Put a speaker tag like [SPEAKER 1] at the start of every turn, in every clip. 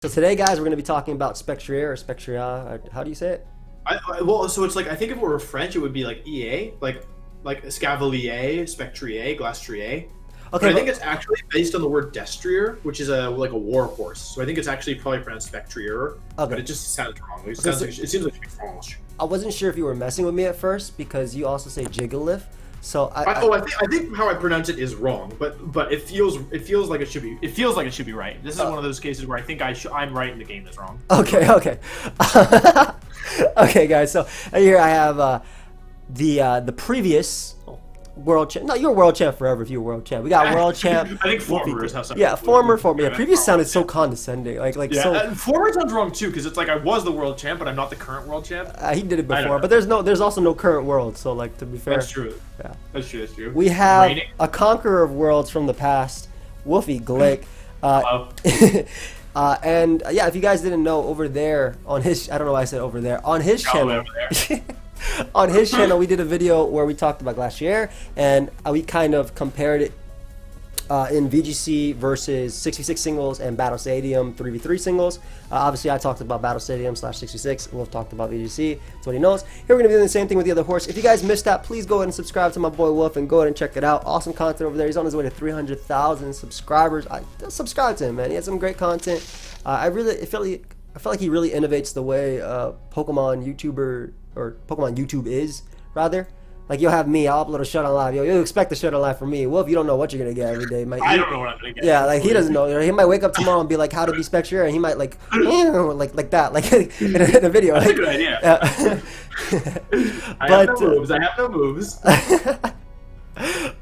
[SPEAKER 1] So today, guys, we're going to be talking about Spectrier or Spectria. How do you say it?
[SPEAKER 2] Well, so it's like I think if it were French, it would be like EA, like Scavalier, Spectrier, Glastrier. But
[SPEAKER 1] Okay,
[SPEAKER 2] I think it's actually based on the word destrier, which is like a war horse. So I think it's actually probably pronounced Spectrier, but
[SPEAKER 1] okay.
[SPEAKER 2] it just sounds wrong. It,
[SPEAKER 1] Okay,
[SPEAKER 2] sounds
[SPEAKER 1] so
[SPEAKER 2] like, it seems like it should be French.
[SPEAKER 1] I wasn't sure if you were messing with me at first because you also say Jigglypuff. So
[SPEAKER 2] I think how I pronounce it is wrong, but it feels like it should be. It feels like it should be right. This is one of those cases where I think I'm right and the game is wrong.
[SPEAKER 1] okay. Okay, guys. So here I have the previous world champ. No, you're world champ forever if you're world champ. We got world champ.
[SPEAKER 2] I think former is how some
[SPEAKER 1] Yeah,
[SPEAKER 2] people would-
[SPEAKER 1] former. Yeah, previous sounded so condescending.
[SPEAKER 2] Yeah,
[SPEAKER 1] So
[SPEAKER 2] former sounds wrong too, because it's like I was the world champ, but I'm not the current world champ.
[SPEAKER 1] he did it
[SPEAKER 2] I don't
[SPEAKER 1] before,
[SPEAKER 2] know.
[SPEAKER 1] but there's also no current world. So like to be fair,
[SPEAKER 2] That's true.
[SPEAKER 1] Yeah.
[SPEAKER 2] That's true.
[SPEAKER 1] We have
[SPEAKER 2] Reigning.
[SPEAKER 1] a conqueror of worlds from the past, WolfeyVGC. And yeah, if you guys didn't know, over there on his, I don't know why I said over there, on his channel,
[SPEAKER 2] over there.
[SPEAKER 1] on his channel, we did a video where we talked about Glastrier, and we kind of compared it in VGC versus 66 singles and Battle Stadium 3v3 singles. Obviously, I talked about Battle Stadium /66. Wolf talked about VGC. That's what he knows. Here we're going to be doing the same thing with the other horse. If you guys missed that, please go ahead and subscribe to my boy Wolf and go ahead and check it out. Awesome content over there. He's on his way to 300,000 subscribers. Subscribe to him, man. He has some great content. I feel like he really innovates the way Pokemon YouTuber or Pokemon YouTube is, rather. Like, you'll have me, I'll upload a Showdown live. You'll expect a Showdown live from me. Wolf, you don't know what you're going to get every day.
[SPEAKER 2] I don't know what I'm gonna get.
[SPEAKER 1] Yeah, like, he doesn't know. You know, he might wake up tomorrow and be like, how to be Spectrier, and he might, like that, like, in a video.
[SPEAKER 2] That's
[SPEAKER 1] Like,
[SPEAKER 2] a good idea. I have no moves.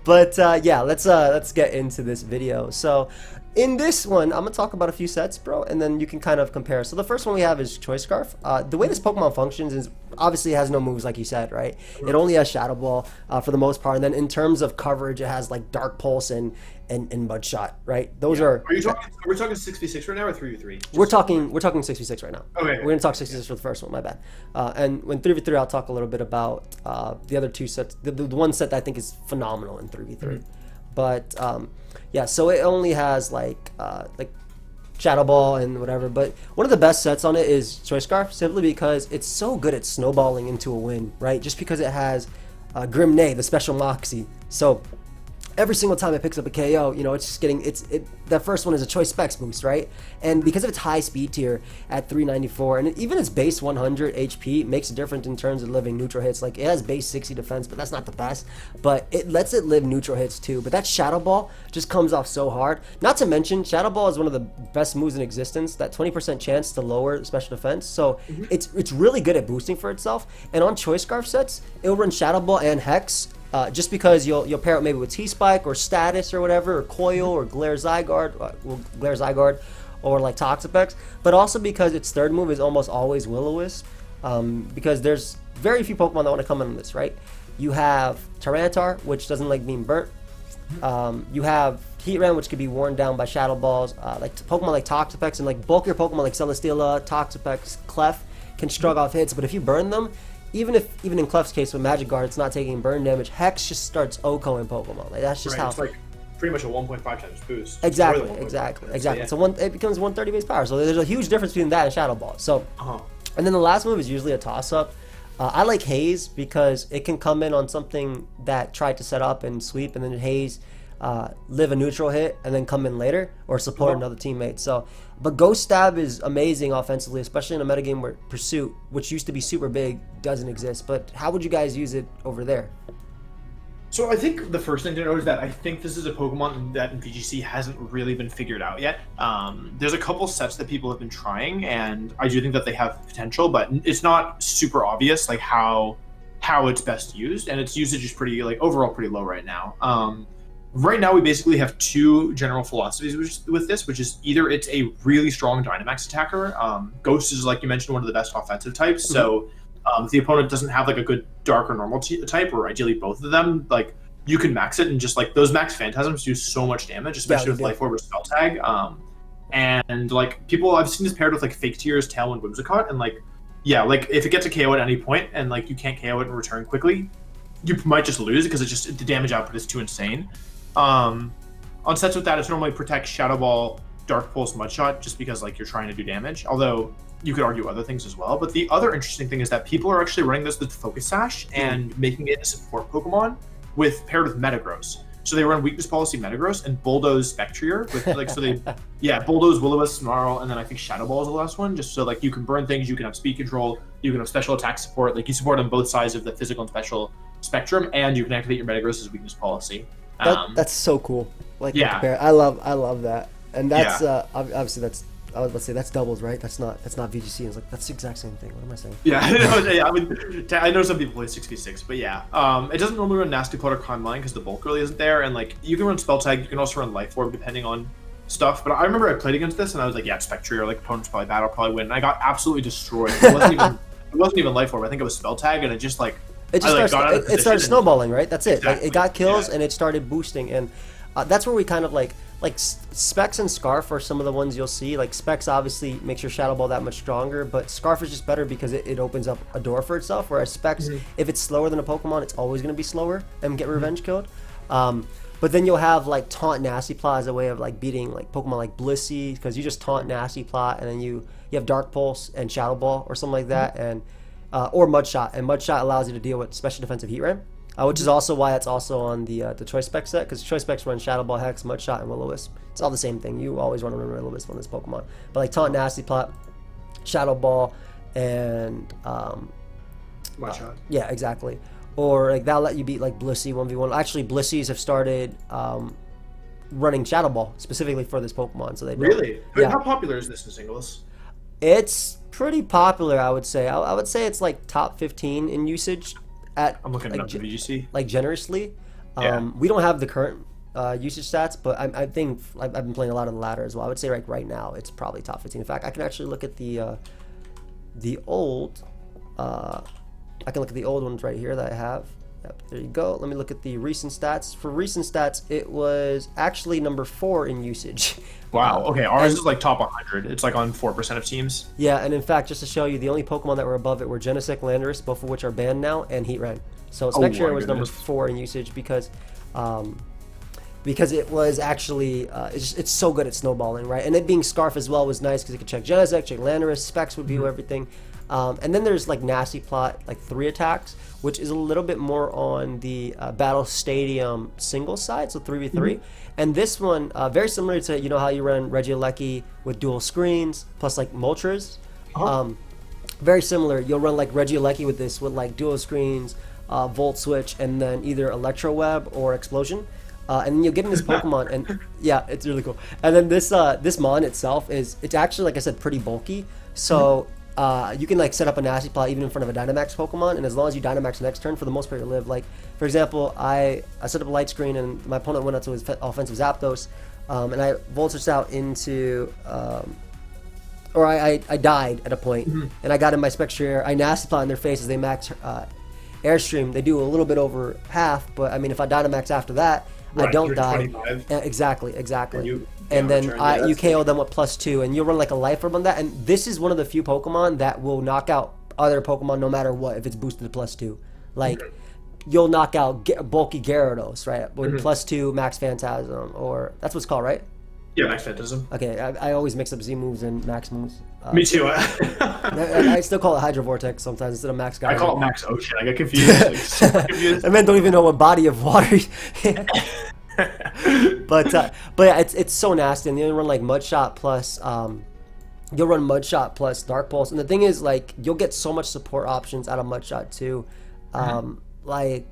[SPEAKER 1] But yeah, let's get into this video. So in this one, I'm gonna talk about a few sets, bro, and then you can kind of compare. So the first one we have is Choice Scarf. The way this Pokemon functions is obviously it has no moves, like you said, right? It only has Shadow Ball for the most part, and then in terms of coverage, it has like Dark Pulse and Mudshot, right? Those are.
[SPEAKER 2] Are we talking 6v6 right now or 3v3?
[SPEAKER 1] We're talking 6v6 right now.
[SPEAKER 2] Okay.
[SPEAKER 1] We're gonna talk 6v6 for the first one. My bad. And when 3v3, I'll talk a little bit about the other two sets. The one set that I think is phenomenal in 3v3. But yeah, so it only has like Shadow Ball and whatever. But one of the best sets on it is Choice Scarf, simply because it's so good at snowballing into a win, right? Just because it has Grim Neigh, the special Moxie. So every single time it picks up a KO, you know, it's just getting that first one is a Choice Specs boost, right? And because of its high speed tier at 394, and even its base 100 HP makes a difference in terms of living neutral hits. Like, it has base 60 defense, but that's not the best. But it lets it live neutral hits too. But that Shadow Ball just comes off so hard. Not to mention, Shadow Ball is one of the best moves in existence. That 20% chance to lower special defense. So it's really good at boosting for itself. And on Choice Scarf sets, it'll run Shadow Ball and Hex. Just because you'll pair it maybe with T-Spike or Status or whatever, or Coil or Glare Zygarde, or like Toxapex, but also because its third move is almost always Will-O-Wisp, because there's very few Pokemon that want to come in on this, right? You have Tyranitar, which doesn't like being burnt. You have Heatran, which could be worn down by Shadow Balls. Like Pokemon like Toxapex and like bulkier Pokemon like Celesteela, Toxapex, Clef can shrug off hits, but if you burn them, even in Clef's case with Magic Guard, it's not taking burn damage. Hex just starts OHKOing Pokemon. Like, that's just how.
[SPEAKER 2] It's like pretty much a 1.5 times boost.
[SPEAKER 1] Exactly.
[SPEAKER 2] So, yeah.
[SPEAKER 1] So it becomes 130 base power. So there's a huge difference between that and Shadow Ball. So, and then the last move is usually a toss up. I like Haze because it can come in on something that tried to set up and sweep, and then Haze live a neutral hit and then come in later or support another teammate. So, but Ghost Stab is amazing offensively, especially in a metagame where Pursuit, which used to be super big, doesn't exist. But how would you guys use it over there?
[SPEAKER 2] So I think the first thing to note is that I think this is a Pokemon that in VGC hasn't really been figured out yet. There's a couple sets that people have been trying, and I do think that they have potential, but it's not super obvious like how it's best used, and its usage is pretty overall pretty low right now. Right now, we basically have two general philosophies with this, which is either it's a really strong Dynamax attacker. Ghost is, like you mentioned, one of the best offensive types. So if the opponent doesn't have like a good dark or normal type, or ideally both of them, like you can max it, and just like those max Phantasms do so much damage, especially with Life Orb or Spell Tag. And like I've seen this paired with like Fake Tears, Tailwind, Whimsicott, and like like if it gets a KO at any point and like you can't KO it and return quickly, you might just lose because the damage output is too insane. On sets with that, it's normally Protect, Shadow Ball, Dark Pulse Mudshot just because like you're trying to do damage. Although you could argue other things as well. But the other interesting thing is that people are actually running this with Focus Sash and making it a support Pokemon paired with Metagross. So they run Weakness Policy Metagross and Bulldoze Spectrier with like so they Bulldoze, Will-O-Wisp, Snarl, and then I think Shadow Ball is the last one. Just so like you can burn things, you can have speed control, you can have special attack support. Like you support on both sides of the physical and special spectrum, and you can activate your Metagross's Weakness Policy.
[SPEAKER 1] That's so cool. Like
[SPEAKER 2] yeah,
[SPEAKER 1] I love that, and that's obviously that's. I was about to say that's doubles, right? That's not VGC. It's like that's the exact same thing. What am I saying?
[SPEAKER 2] Yeah, I mean, I know some people play 6v6, but yeah, it doesn't normally run Nasty Plot or Calm Mind because the bulk really isn't there, and like you can run Spell Tag, you can also run Life Orb depending on stuff. But I remember I played against this and I was like, yeah, Spectrier, like opponent's probably bad, I'll probably win. And I got absolutely destroyed. It wasn't even Life Orb. I think it was Spell Tag, and it just like
[SPEAKER 1] it started snowballing, right? That's it. Exactly. Like, it got kills and it started boosting, and that's where we kind of like Specs and Scarf are some of the ones you'll see. Like Specs obviously makes your Shadow Ball that much stronger, but Scarf is just better because it opens up a door for itself, whereas Specs, if it's slower than a Pokemon, it's always going to be slower and get revenge killed. But then you'll have like Taunt Nasty Plot as a way of like beating like Pokemon like Blissey, because you just taunt Nasty Plot and then you have Dark Pulse and Shadow Ball or something like that, and or Mudshot, and Mudshot allows you to deal with Special Defensive Heat Ray. Which is also why it's also on the Choice Spec set, because Choice Specs run Shadow Ball, Hex, Mudshot, and Will-O-Wisp. It's all the same thing. You always want to run Will-O-Wisp on this Pokemon. But like Taunt Nasty Plot, Shadow Ball, and
[SPEAKER 2] Mudshot.
[SPEAKER 1] Yeah, exactly. Or like that'll let you beat like Blissey 1v1. Actually, Blisseys have started running Shadow Ball specifically for this Pokemon. So they
[SPEAKER 2] really?
[SPEAKER 1] Yeah.
[SPEAKER 2] How popular is this in singles?
[SPEAKER 1] It's pretty popular, I would say. I would say it's like top 15 in usage.
[SPEAKER 2] I'm looking at VGC.
[SPEAKER 1] Like generously.
[SPEAKER 2] Yeah.
[SPEAKER 1] We don't have the current usage stats, but I think I've been playing a lot of the ladder as well. I would say like right now it's probably top 15. In fact, I can actually look at the old. I can look at the old ones right here that I have. Yep, there you go. Let me look at the recent stats. For recent stats, it was actually number 4 in usage.
[SPEAKER 2] Wow. Okay, ours is like top 100. It's like on 4% of teams.
[SPEAKER 1] Yeah, and in fact, just to show you, the only Pokemon that were above it were Genesect, Landorus, both of which are banned now, and Heatran. So Spectrier was number 4 in usage because it was actually it's so good at snowballing, right? And it being Scarf as well was nice because it could check Genesect, check Landorus, Specs would do everything. And then there's like Nasty Plot, like 3 attacks, which is a little bit more on the Battle Stadium single side, so 3v3. And this one, very similar to, you know how you run Regieleki with dual screens, plus like Moltres. Very similar. You'll run like Regieleki with this, with like dual screens, Volt Switch, and then either Electro Web or Explosion. And then you'll get in this Pokemon, and yeah, it's really cool. And then this Mon itself it's actually, like I said, pretty bulky. So you can like set up a Nasty Plot even in front of a Dynamax Pokemon, and as long as you Dynamax next turn, for the most part you live. Like for example, I set up a Light Screen and my opponent went out to his offensive Zapdos, and I Volt Switched out into or I died at a point, and I got in my Spectrier. I Nasty Plot in their faces. They max Airstream. They do a little bit over half, but I mean if I Dynamax after that, I don't die. Exactly. And then you KO them with +2, and you'll run like a Life Orb on that. And this is one of the few Pokemon that will knock out other Pokemon no matter what if it's boosted to +2. Like you'll knock out bulky Gyarados, right? With +2 Max Phantasm, or that's what's called, right?
[SPEAKER 2] Yeah, Max Phantasm.
[SPEAKER 1] Okay, I always mix up Z moves and Max moves.
[SPEAKER 2] Me too.
[SPEAKER 1] I still call it Hydro Vortex sometimes instead of Max Gyarados.
[SPEAKER 2] I call it Max Ocean. I get confused.
[SPEAKER 1] I mean, don't even know what body of water. But yeah, it's so nasty. And you run like Mudshot plus you'll run Mudshot plus Dark Pulse, and the thing is like you'll get so much support options out of Mudshot too. Like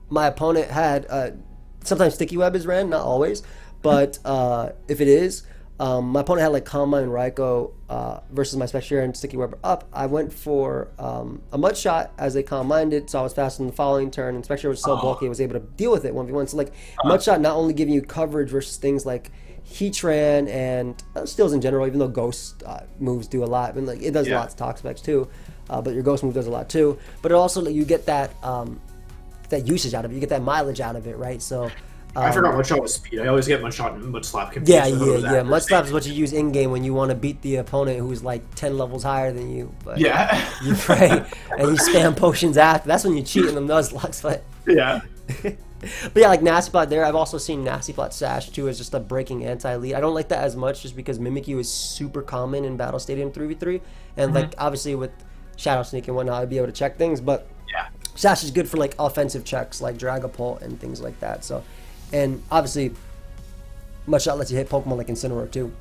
[SPEAKER 1] my opponent had sometimes Sticky Web is ran, not always, but if it is, my opponent had like Calm Mind Raikou versus my Spectrier and Sticky Web up. I went for a Mudshot as they Calm Minded, so I was fast in the following turn, and Spectrier was so bulky I was able to deal with it 1v1. So like Mudshot not only giving you coverage versus things like Heatran and Steals in general, even though Ghost moves do a lot, and like it does lots of Talk Specs too, but your Ghost move does a lot too. But it also you get that that usage out of it, you get that mileage out of it, right? So.
[SPEAKER 2] I forgot Mudshot was speed. I always get Mudshot and Mudslap confused.
[SPEAKER 1] Yeah. Mudslap is what you use in game when you want to beat the opponent who's like 10 levels higher than you. But you pray and you spam potions after. That's when you cheat in the Nuzlocke. But
[SPEAKER 2] yeah.
[SPEAKER 1] But yeah, like Nasty Plot there. I've also seen Nasty Plot Sash too as just a breaking anti-lead. I don't like that as much just because Mimikyu is super common in Battle Stadium 3v3. And like obviously with Shadow Sneak and whatnot, I'd be able to check things. But
[SPEAKER 2] Yeah.
[SPEAKER 1] Sash is good for like offensive checks like Dragapult and things like that. So, and obviously Mudshot lets you hit Pokemon like Incineroar too.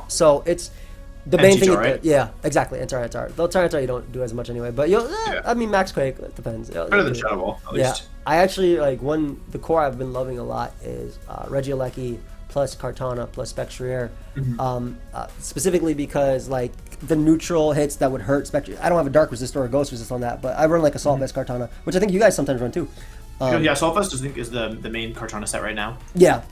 [SPEAKER 1] So it's the main thing.
[SPEAKER 2] Right?
[SPEAKER 1] Yeah, exactly. Tyranitar. Though Tyranitar you don't do as much anyway. But I mean Max Quake, it depends.
[SPEAKER 2] Better than Shadow Ball, at least.
[SPEAKER 1] I actually like the core I've been loving a lot is Regieleki plus Kartana plus Spectrier. Specifically because like the neutral hits that would hurt Spectrier. I don't have a Dark Resist or a Ghost Resist on that, but I run like Assault Vest Kartana, which I think you guys sometimes run too.
[SPEAKER 2] Yeah, Assault Vest I think is the main Kartana set right now.
[SPEAKER 1] Yeah,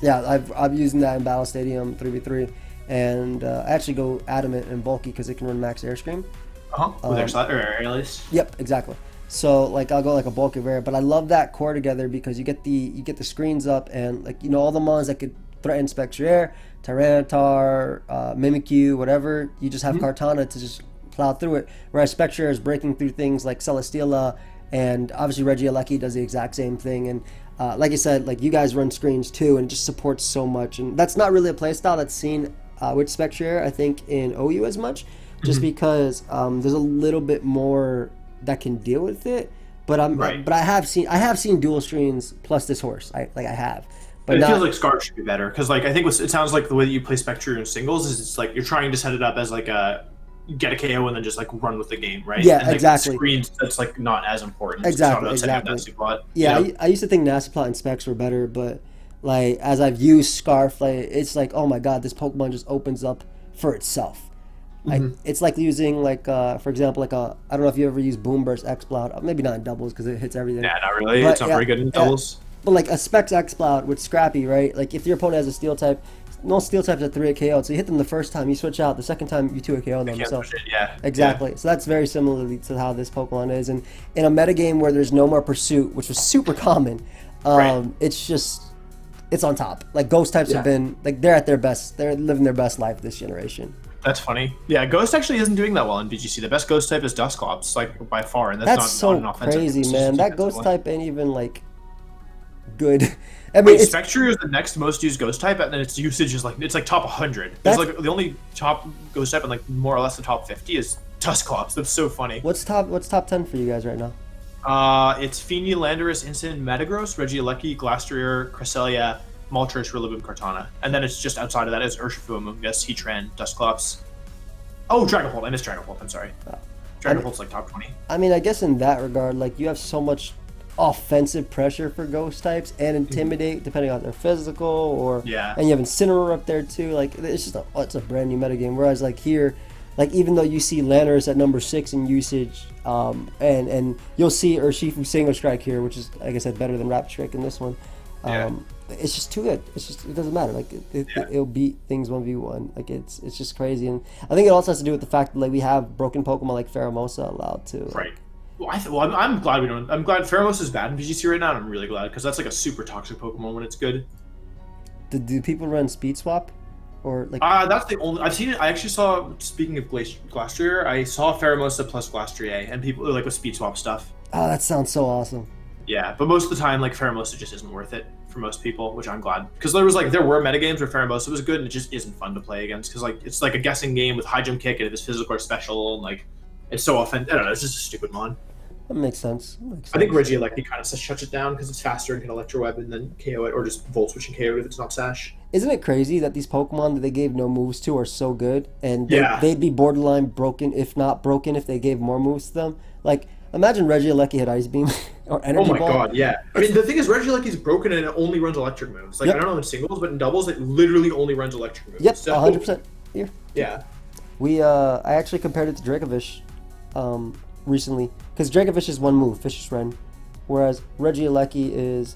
[SPEAKER 1] I'm using that in Battle Stadium 3v3, and I actually go Adamant and Bulky because it can run Max Air Scream.
[SPEAKER 2] With Aerialist.
[SPEAKER 1] Yep, exactly. So like I'll go like a Bulky Rare, but I love that core together because you get the screens up and like all the mons that could threaten Spectrier, Tyranitar, Mimikyu, whatever. You just have Kartana to just plow through it. Whereas Spectrier is breaking through things like Celesteela, and obviously Regieleki does the exact same thing. And like I said, like you guys run screens too, and it just supports so much. And that's not really a playstyle that's seen with Spectrier, I think, in OU as much, just because there's a little bit more that can deal with it. But I have seen dual screens plus this horse. I have.
[SPEAKER 2] But it feels like Scarf should be better because like I think it sounds like the way that you play Spectrier in singles is it's like you're trying to set it up as like a get a KO and then just like run with the game, right?
[SPEAKER 1] Yeah,
[SPEAKER 2] and, like,
[SPEAKER 1] exactly.
[SPEAKER 2] Screens that's like not as important.
[SPEAKER 1] Exactly. Yeah, I used to think Nasty Plot and Specs were better, but like as I've used Scarf, like it's like oh my god, this Pokemon just opens up for itself. It's like using like for example like I don't know if you ever use Boomburst X-Cloud, maybe not in doubles because it hits everything.
[SPEAKER 2] Yeah, not really. But, it's not very good in doubles.
[SPEAKER 1] But like a Specs X-Cloud with Scrappy, right? Like if your opponent has a Steel type, no Steel types at 3 KO, so you hit them the first time, you switch out, the second time you 2 KO them. So exactly. So that's very similarly to how this Pokemon is. And in a metagame where there's no more Pursuit, which was super common, it's on top. Like Ghost types have been like they're at their best. They're living their best life this generation.
[SPEAKER 2] That's funny. Yeah, Ghost actually isn't doing that well in VGC. The best Ghost type is Dusclops, like by far, and that's not
[SPEAKER 1] so
[SPEAKER 2] an offensive.
[SPEAKER 1] Crazy, man. That Ghost type ain't even like good. I mean,
[SPEAKER 2] Spectrier is the next most used Ghost type, and then its usage is like it's like top 100. It's like the only top Ghost type, and like more or less the top 50 is Dusclops. That's so funny.
[SPEAKER 1] What's top 10 for you guys right now?
[SPEAKER 2] It's Feeny, Landorus, Incin, Metagross, Regieleki, Glastrier, Cresselia, Moltres, Rillaboom, Kartana, and then it's just outside of that is Urshifu, Amoonguss, Heatran, Dusclops. Oh, Dragapult. I missed Dragapult. I'm sorry. Dragapult's like top 20.
[SPEAKER 1] I mean, I guess in that regard, like you have so much offensive pressure for Ghost types and Intimidate, depending on their physical, or and you have Incineroar up there too. Like it's just it's a brand new metagame. Whereas like here, like even though you see Landorus at number 6 in usage, and you'll see Urshifu Single Strike here, which is like I said better than Rapid Strike in this one. It's just too good. It doesn't matter. Like it'll beat things 1v1. Like it's just crazy, and I think it also has to do with the fact that like we have broken Pokemon like Pheromosa allowed to.
[SPEAKER 2] Right. Well, I'm glad we don't. I'm glad Pheromosa is bad in VGC right now, and I'm really glad because that's like a super toxic Pokemon when it's good.
[SPEAKER 1] Do people run Speed Swap, or like?
[SPEAKER 2] That's the only I've seen it. I actually saw. Speaking of Glastrier, I saw Pheromosa plus Glastrier, and people like with Speed Swap stuff.
[SPEAKER 1] Oh, that sounds so awesome.
[SPEAKER 2] Yeah, but most of the time, like Pheromosa just isn't worth it for most people, which I'm glad because there were metagames where Pheromosa was good, and it just isn't fun to play against because like it's like a guessing game with high jump kick and if it's physical or special, and like it's so often I don't know. It's just a stupid mon.
[SPEAKER 1] That makes sense.
[SPEAKER 2] I think Regieleki kind of shuts it down because it's faster and can Electro Web and then KO it, or just Volt Switch and KO it if it's not Sash.
[SPEAKER 1] Isn't it crazy that these Pokemon that they gave no moves to are so good, and they'd be borderline broken, if not broken, if they gave more moves to them? Like, imagine Regieleki had Ice Beam or Energy Ball.
[SPEAKER 2] Oh my god, yeah. I mean, the thing is, Regieleki is broken and it only runs electric moves. Like, I don't know in singles, but in doubles, it literally only runs electric moves.
[SPEAKER 1] Yep, 100%. Here.
[SPEAKER 2] Yeah.
[SPEAKER 1] I actually compared it to Dracovish recently, because Dracovish is one move, Vicious Ren, whereas Regieleki is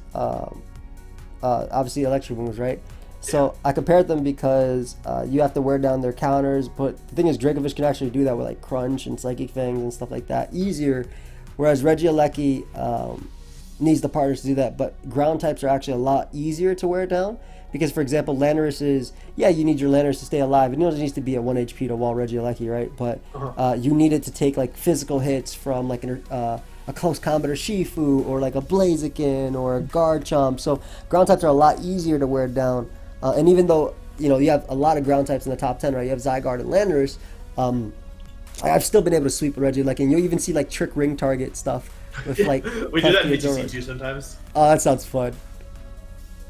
[SPEAKER 1] obviously electric moves, right? So I compared them because you have to wear down their counters, but the thing is Dracovish can actually do that with like Crunch and Psychic Fangs and stuff like that easier, whereas Regieleki needs the partners to do that. But ground types are actually a lot easier to wear down because, for example, Landorus is, yeah, you need your Landorus to stay alive. It needs to be at 1 HP to wall Regieleki, right? But you need it to take like physical hits from like a close combater Shifu or like a Blaziken or a Garchomp. So ground types are a lot easier to wear down. And even though, you know, you have a lot of ground types in the top 10, right? You have Zygarde and Landorus. I've still been able to sweep Regieleki, and you'll even see like trick ring target stuff with like.
[SPEAKER 2] We do that in VGC too sometimes.
[SPEAKER 1] Oh, that sounds fun.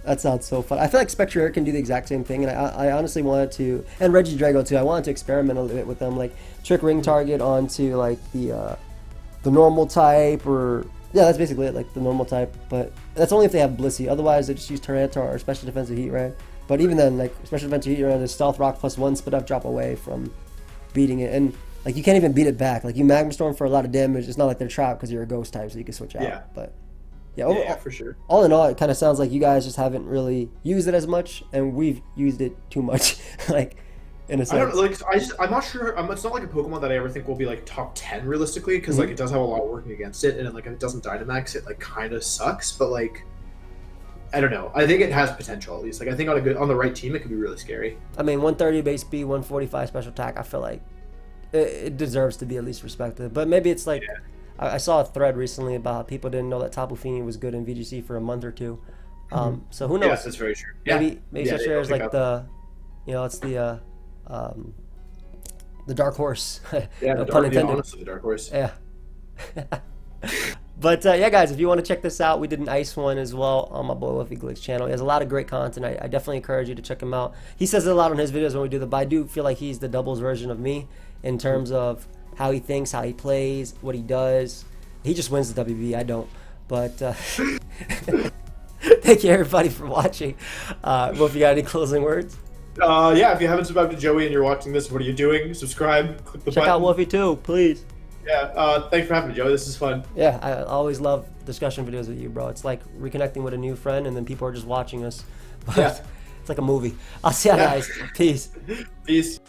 [SPEAKER 1] That sounds so fun. I feel like Spectrier can do the exact same thing, and I honestly wanted to, and Regidrago too. I wanted to experiment a little bit with them, like trick ring target onto like the normal type, or yeah, that's basically it, like the normal type. But that's only if they have Blissey. Otherwise, they just use Tyranitar or Special Defensive Heat Ray. But even then, like Special Defensive Heat Ray is Stealth Rock +1 spit up drop away from beating it, and like you can't even beat it back. Like you Magma Storm for a lot of damage. It's not like they're trapped because you're a Ghost type, so you can switch out.
[SPEAKER 2] Yeah.
[SPEAKER 1] But yeah, overall,
[SPEAKER 2] yeah, for sure.
[SPEAKER 1] All in all, it kind of sounds like you guys just haven't really used it as much, and we've used it too much. Like in a sense.
[SPEAKER 2] I don't like. I'm not sure. It's not like a Pokemon that I ever think will be like top 10 realistically, because like it does have a lot working against it, and like if it doesn't Dynamax, it like kind of sucks. But like, I don't know. I think it has potential at least. Like I think on the right team, it could be really scary.
[SPEAKER 1] I mean, 130 base speed, 145 special attack. I feel like it deserves to be at least respected. But maybe it's like I saw a thread recently about how people didn't know that Tapu Fini was good in VGC for a month or two. So who knows?
[SPEAKER 2] Yes, that's very true.
[SPEAKER 1] Maybe Spectrier is like the, you know, it's the dark horse.
[SPEAKER 2] Yeah,
[SPEAKER 1] no pun intended.
[SPEAKER 2] Honestly, the dark horse.
[SPEAKER 1] Yeah. But yeah, guys, if you want to check this out, we did an ice one as well on my boy WolfeyVGC channel. He has a lot of great content. I definitely encourage you to check him out. He says it a lot on his videos when we do but I do feel like he's the doubles version of me in terms of how he thinks, how he plays, what he does. He just wins the WB. I don't. But thank you everybody for watching. Wolf, you got any closing words?
[SPEAKER 2] Yeah, if you haven't subscribed to Joey and you're watching this, what are you doing? Subscribe, click the button.
[SPEAKER 1] Check out Wolfey too, please.
[SPEAKER 2] Yeah, thanks for having me, Joey. This is fun.
[SPEAKER 1] Yeah, I always love discussion videos with you, bro. It's like reconnecting with a new friend, and then people are just watching us. But it's like a movie. I'll see you guys. Peace.
[SPEAKER 2] Peace.